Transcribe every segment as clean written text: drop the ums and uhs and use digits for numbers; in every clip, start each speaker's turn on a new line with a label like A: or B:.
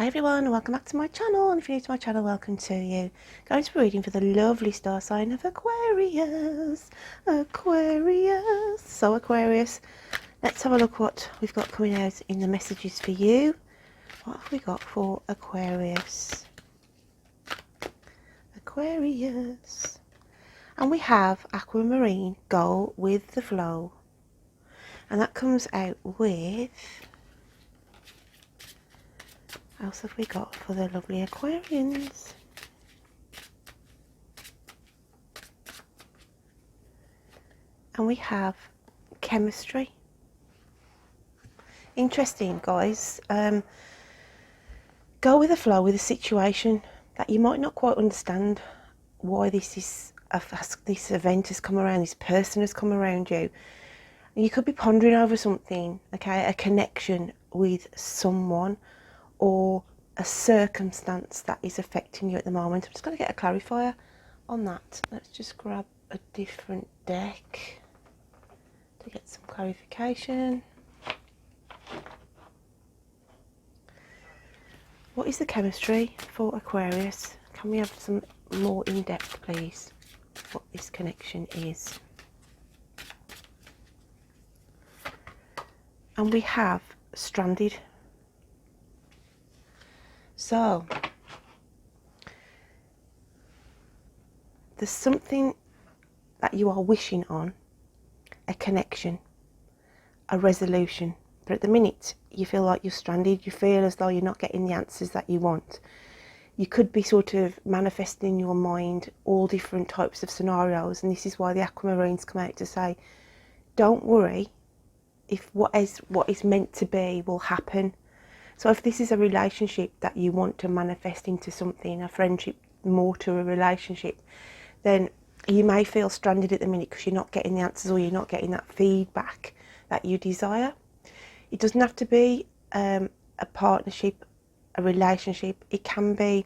A: Hi everyone, welcome back to my channel, and if you're new to my channel, welcome to you. Going to be reading for the lovely star sign of Aquarius. So Aquarius, let's have a look what we've got coming out in the messages for you. What have we got for Aquarius? Aquarius. And we have Aquamarine, go with the flow. And that comes out with... What else have we got for the lovely Aquarians? And we have chemistry. Interesting, guys. Go with the flow with a situation that you might not quite understand why this event has come around, this person has come around you. And you could be pondering over something, okay, a connection with someone or a circumstance that is affecting you at the moment. I'm just going to get a clarifier on that. Let's just grab a different deck to get some clarification. What is the chemistry for Aquarius? Can we have some more in depth, please, what this connection is? And we have stranded. So there's something that you are wishing on, a connection, a resolution, but at the minute you feel like you're stranded. You feel as though you're not getting the answers that you want. You could be sort of manifesting in your mind all different types of scenarios, and this is why the Aquamarines come out to say, don't worry if what is meant to be will happen. So if this is a relationship that you want to manifest into something, a friendship more to a relationship, then you may feel stranded at the minute because you're not getting the answers or you're not getting that feedback that you desire. It doesn't have to be a partnership, a relationship. It can be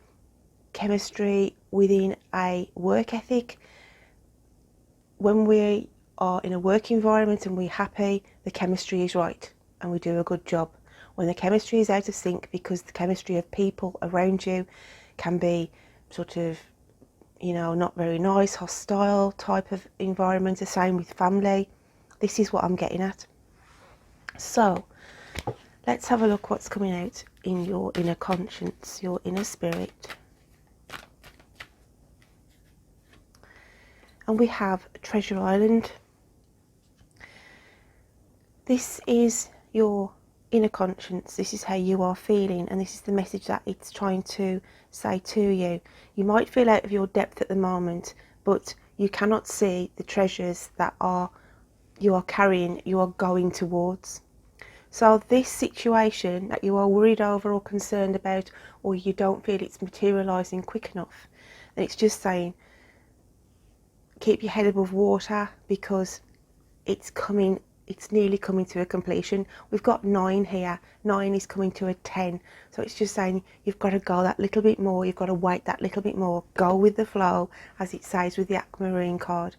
A: chemistry within a work ethic. When we are in a work environment and we're happy, the chemistry is right and we do a good job. When the chemistry is out of sync, because the chemistry of people around you can be sort of, you know, not very nice, hostile type of environment, the same with family. This is what I'm getting at. So let's have a look what's coming out in your inner conscience, your inner spirit. And we have Treasure Island. This is your inner conscience. This is how you are feeling, and this is the message that it's trying to say to you. You might feel out of your depth at the moment, but you cannot see the treasures that you are carrying, you are going towards. So this situation that you are worried over or concerned about, or you don't feel it's materializing quick enough, and it's just saying keep your head above water, because it's nearly coming to a completion. We've got 9 here. 9 is coming to a 10. So it's just saying you've got to go that little bit more. You've got to wait that little bit more. Go with the flow, as it says with the Aquamarine card.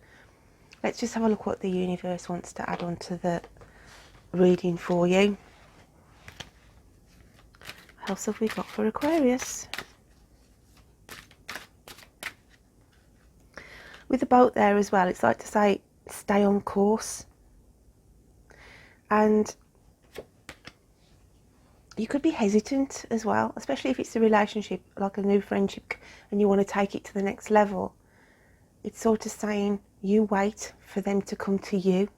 A: Let's just have a look what the universe wants to add on to the reading for you. What else have we got for Aquarius? With the boat there as well, it's like to say stay on course. And you could be hesitant as well, especially if it's a relationship, like a new friendship, and you want to take it to the next level. It's sort of saying you wait for them to come to you,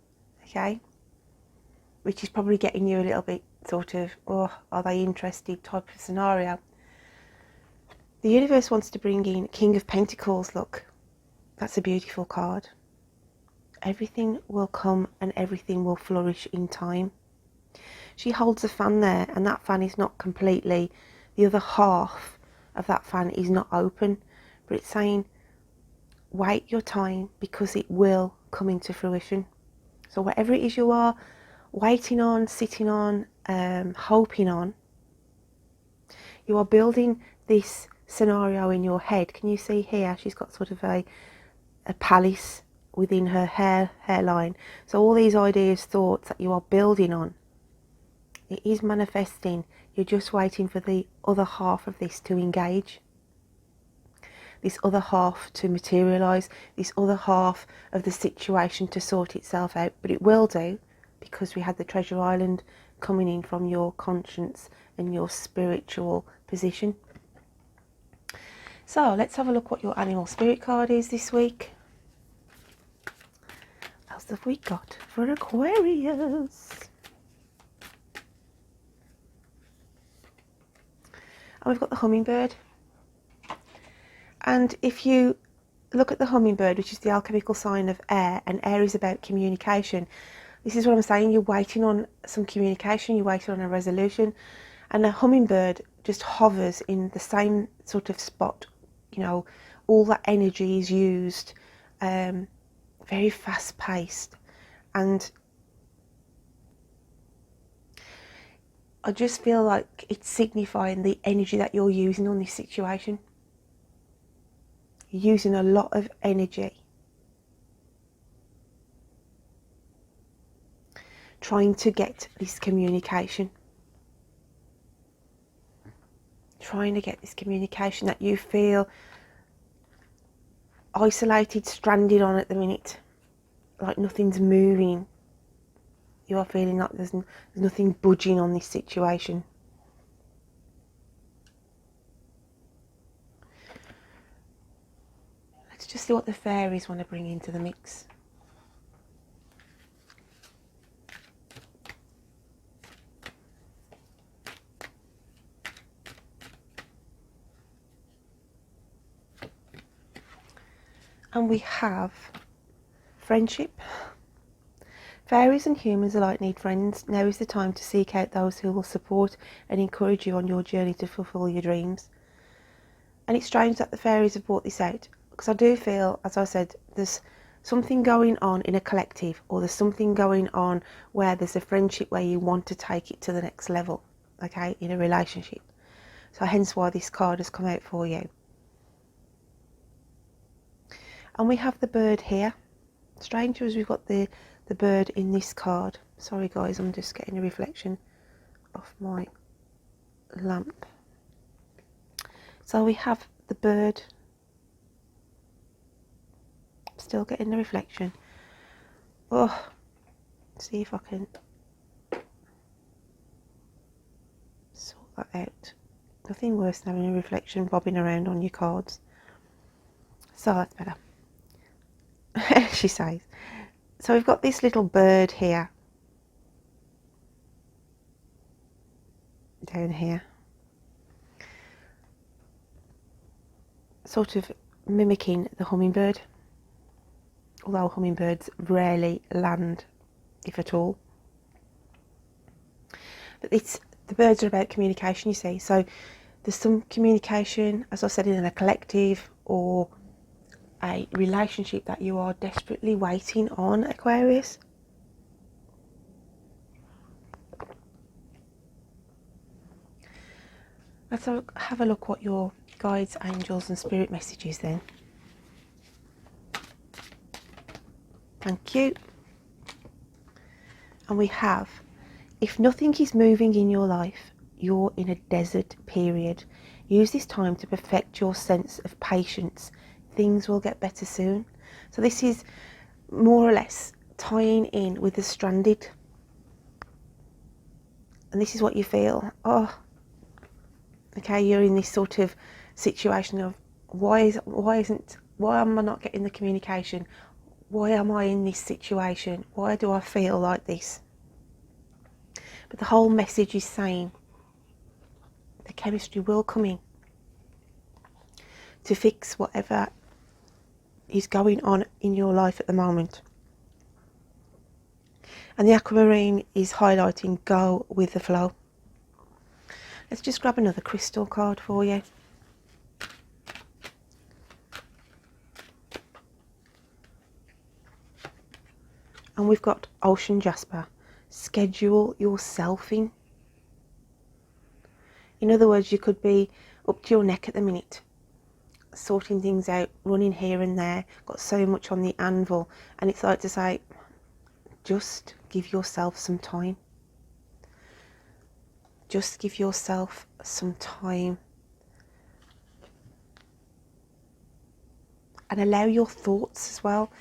A: okay? Which is probably getting you a little bit sort of, oh, are they interested type of scenario. The universe wants to bring in King of Pentacles. Look, that's a beautiful card. Everything will come and everything will flourish in time. She holds a fan there, and that fan is not completely, the other half of that fan is not open, but it's saying wait your time, because it will come into fruition. So whatever it is you are waiting on, sitting on, hoping on, you are building this scenario in your head. Can you see here she's got sort of a palace within her hairline? So all these ideas, thoughts that you are building on It is manifesting. You're just waiting for the other half of this to engage. This other half to materialise. This other half of the situation to sort itself out. But it will do, because we had the treasure island coming in from your conscience and your spiritual position. So let's have a look what your animal spirit card is this week. What else have we got for Aquarius? And we've got the hummingbird. And if you look at the hummingbird, which is the alchemical sign of air, and air is about communication, this is what I'm saying. You're waiting on some communication, you're waiting on a resolution, and a hummingbird just hovers in the same sort of spot. You know, all that energy is used, very fast paced, and I just feel like it's signifying the energy that you're using on this situation. You're using a lot of energy trying to get this communication. Trying to get this communication that you feel isolated, stranded on at the minute. Like nothing's moving. You are feeling like there's nothing budging on this situation. Let's just see what the fairies want to bring into the mix. And we have friendship. Fairies and humans alike need friends. Now is the time to seek out those who will support and encourage you on your journey to fulfill your dreams. And it's strange that the fairies have brought this out, because I do feel, as I said, there's something going on in a collective, or there's something going on where there's a friendship where you want to take it to the next level, okay, in a relationship. So hence why this card has come out for you. And we have the bird here. Strange as we've got the bird in this card. Sorry guys, I'm just getting a reflection off my lamp. So we have the bird. Still getting the reflection. Oh, see if I can sort that out. Nothing worse than having a reflection bobbing around on your cards. So that's better. She says. So we've got this little bird here, down here, sort of mimicking the hummingbird, although hummingbirds rarely land, if at all. But the birds are about communication, you see. So there's some communication, as I said, in a collective or a relationship that you are desperately waiting on, Aquarius. Let's have a look what your guides, angels and spirit messages then. Thank you. And we have, if nothing is moving in your life, you're in a desert period. Use this time to perfect your sense of patience. Things will get better soon. So this is more or less tying in with the stranded. And this is what you feel. Oh, okay, you're in this sort of situation of why am I not getting the communication? Why am I in this situation? Why do I feel like this? But the whole message is saying the chemistry will come in to fix whatever is going on in your life at the moment. And the aquamarine is highlighting go with the flow. Let's just grab another crystal card for you. And we've got ocean jasper. Schedule yourself in. In other words, you could be up to your neck at the minute, sorting things out, running here and there, got so much on the anvil, and it's like to say, just give yourself some time. just give yourself some time and allow your thoughts as well,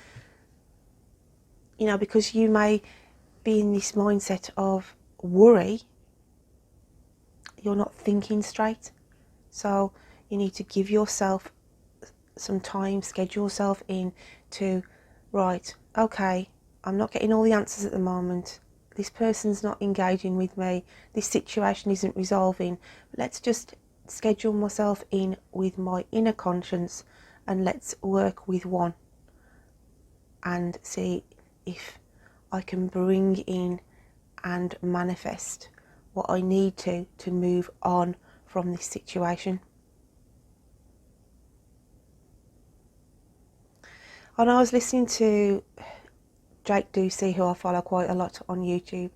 A: you know, because you may be in this mindset of worry, you're not thinking straight. So you need to give yourself some time, schedule yourself in to, right, okay, I'm not getting all the answers at the moment. This person's not engaging with me. This situation isn't resolving. Let's just schedule myself in with my inner conscience and let's work with one and see if I can bring in and manifest what I need to move on from this situation. And I was listening to Jake Ducey, who I follow quite a lot on YouTube,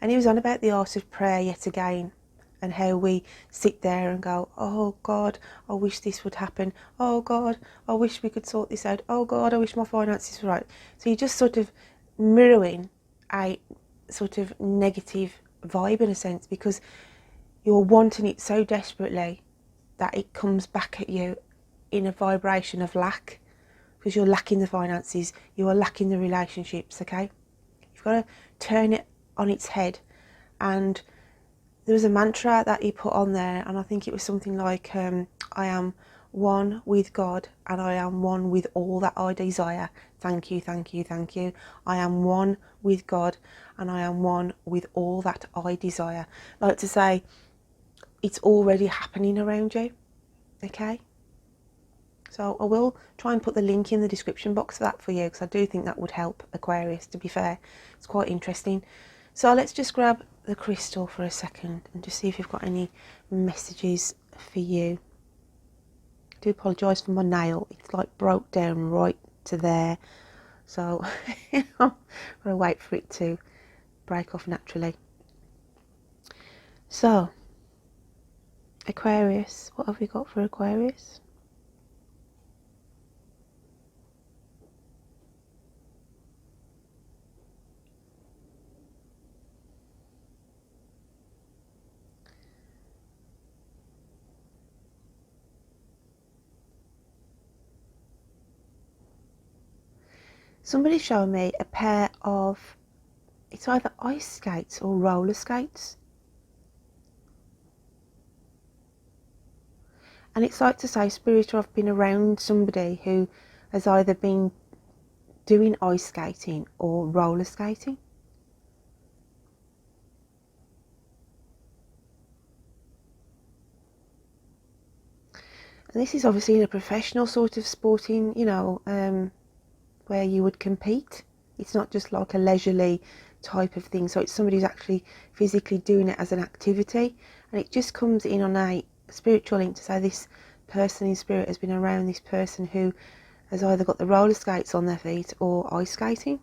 A: and he was on about the art of prayer yet again, and how we sit there and go, oh God, I wish this would happen. Oh God, I wish we could sort this out. Oh God, I wish my finances were right. So you're just sort of mirroring a sort of negative vibe in a sense, because you're wanting it so desperately that it comes back at you in a vibration of lack, because you're lacking the finances, you are lacking the relationships, okay? You've got to turn it on its head. And there was a mantra that he put on there, and I think it was something like, I am one with God and I am one with all that I desire. Thank you, thank you, thank you. I am one with God and I am one with all that I desire. I like to say, it's already happening around you, okay? So I will try and put the link in the description box for that for you, because I do think that would help, Aquarius, to be fair. It's quite interesting. So let's just grab the crystal for a second and just see if you've got any messages for you. I do apologise for my nail. It's like broke down right to there. So I'm going to wait for it to break off naturally. So, Aquarius, what have we got for Aquarius? Somebody's showing me a pair of, it's either ice skates or roller skates. And it's like to say, Spirit, I've been around somebody who has either been doing ice skating or roller skating. And this is obviously in a professional sort of sporting, you know, where you would compete. It's not just like a leisurely type of thing. So it's somebody who's actually physically doing it as an activity. And it just comes in on a spiritual link to say this person in spirit has been around this person who has either got the roller skates on their feet or ice skating.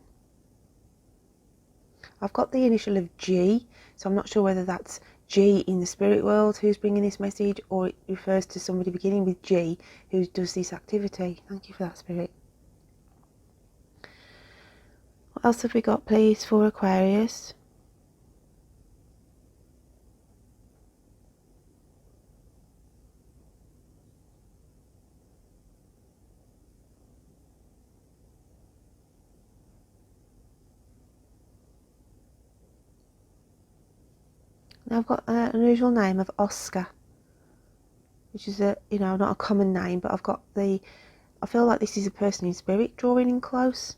A: I've got the initial of G, so I'm not sure whether that's G in the spirit world who's bringing this message, or it refers to somebody beginning with G who does this activity. Thank you for that, Spirit. What else have we got, please, for Aquarius? Now I've got an unusual name of Oscar, which is a, you know, not a common name, but I've got the, I feel like this is a person in spirit drawing in close.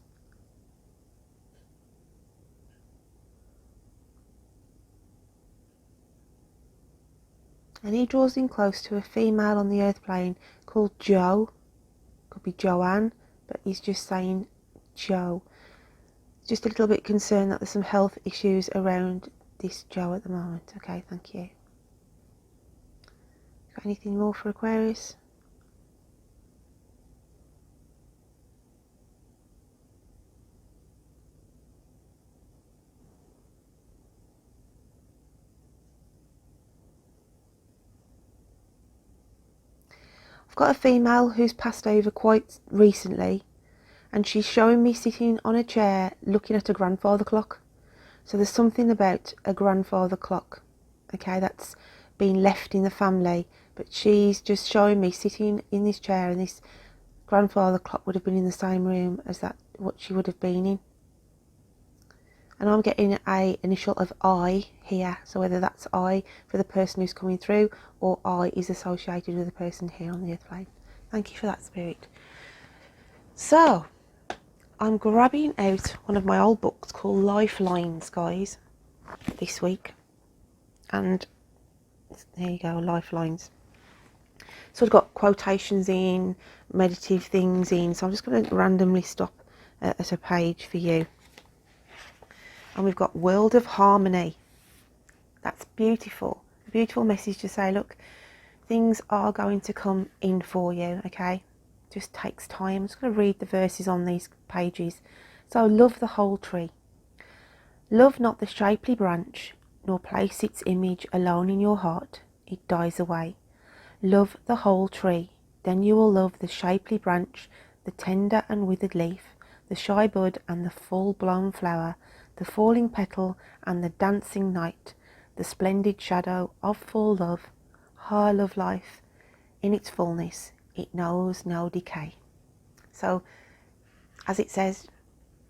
A: And he draws in close to a female on the earth plane called Jo. Could be Joanne, but he's just saying Jo. Just a little bit concerned that there's some health issues around this Jo at the moment. Okay, thank you. Got anything more for Aquarius? I've got a female who's passed over quite recently, and she's showing me sitting on a chair looking at a grandfather clock. So there's something about a grandfather clock, okay, that's been left in the family. But she's just showing me sitting in this chair, and this grandfather clock would have been in the same room as that, what she would have been in. And I'm getting a initial of I here, so whether that's I for the person who's coming through, or I is associated with the person here on the earth plane. Thank you for that, Spirit. So I'm grabbing out one of my old books called Lifelines, guys, this week. And there you go, Lifelines. So I've got quotations in, meditative things in, so I'm just going to randomly stop at a page for you. And we've got World of Harmony. That's beautiful. A beautiful message to say, look, things are going to come in for you, okay? Just takes time. I'm just going to read the verses on these pages. So, love the whole tree. Love not the shapely branch, nor place its image alone in your heart. It dies away. Love the whole tree. Then you will love the shapely branch, the tender and withered leaf, the shy bud and the full-blown flower, the falling petal and the dancing night, the splendid shadow of full love. Ah, love life in its fullness. It knows no decay. So, as it says,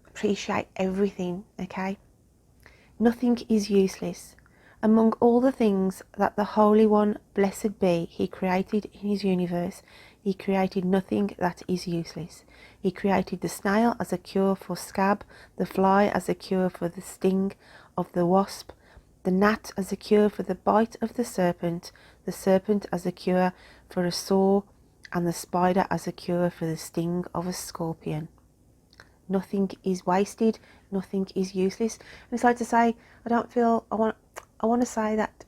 A: appreciate everything, okay? Nothing is useless. Among all the things that the Holy One, blessed be, he created in his universe, he created nothing that is useless. He created the snail as a cure for scab, the fly as a cure for the sting of the wasp, the gnat as a cure for the bite of the serpent as a cure for a sore, and the spider as a cure for the sting of a scorpion. Nothing is wasted, nothing is useless. And it's like to say, I want to say that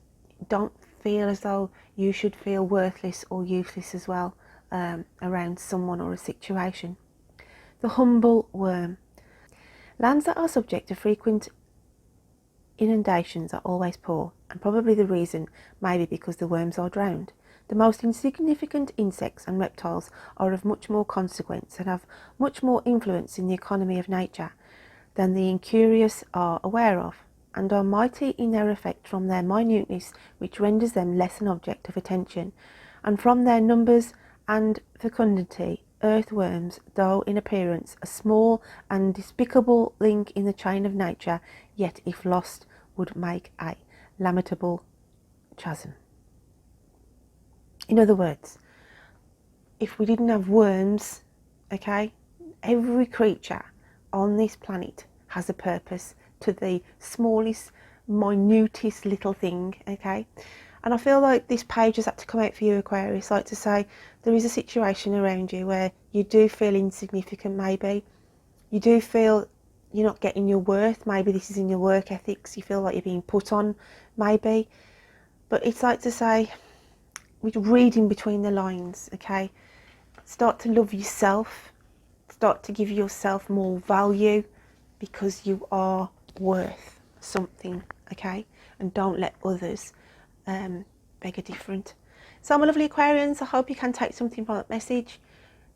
A: don't feel as though you should feel worthless or useless as well around someone or a situation. The humble worm. Lands that are subject to frequent inundations are always poor, and probably the reason may be because the worms are drowned. The most insignificant insects and reptiles are of much more consequence and have much more influence in the economy of nature than the incurious are aware of, and are mighty in their effect from their minuteness, which renders them less an object of attention, and from their numbers and fecundity. Earthworms, though in appearance a small and despicable link in the chain of nature, yet if lost would make a lamentable chasm. In other words, if we didn't have worms, okay, every creature on this planet has a purpose, to the smallest, minutest little thing, okay? And I feel like this page has had to come out for you, Aquarius, like to say there is a situation around you where you do feel insignificant, maybe. You do feel you're not getting your worth. Maybe this is in your work ethics. You feel like you're being put on, maybe. But it's like to say, with reading between the lines, okay? Start to love yourself. Start to give yourself more value, because you are worth something, okay? And don't let others beg a different. So my lovely Aquarians, I hope you can take something from that message.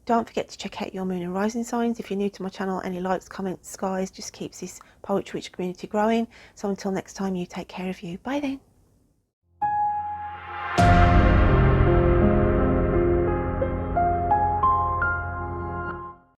A: Don't forget to check out your moon and rising signs. If you're new to my channel, any likes, comments, skies just keeps this Poetry Witch community growing. So until next time, you take care of you. Bye then.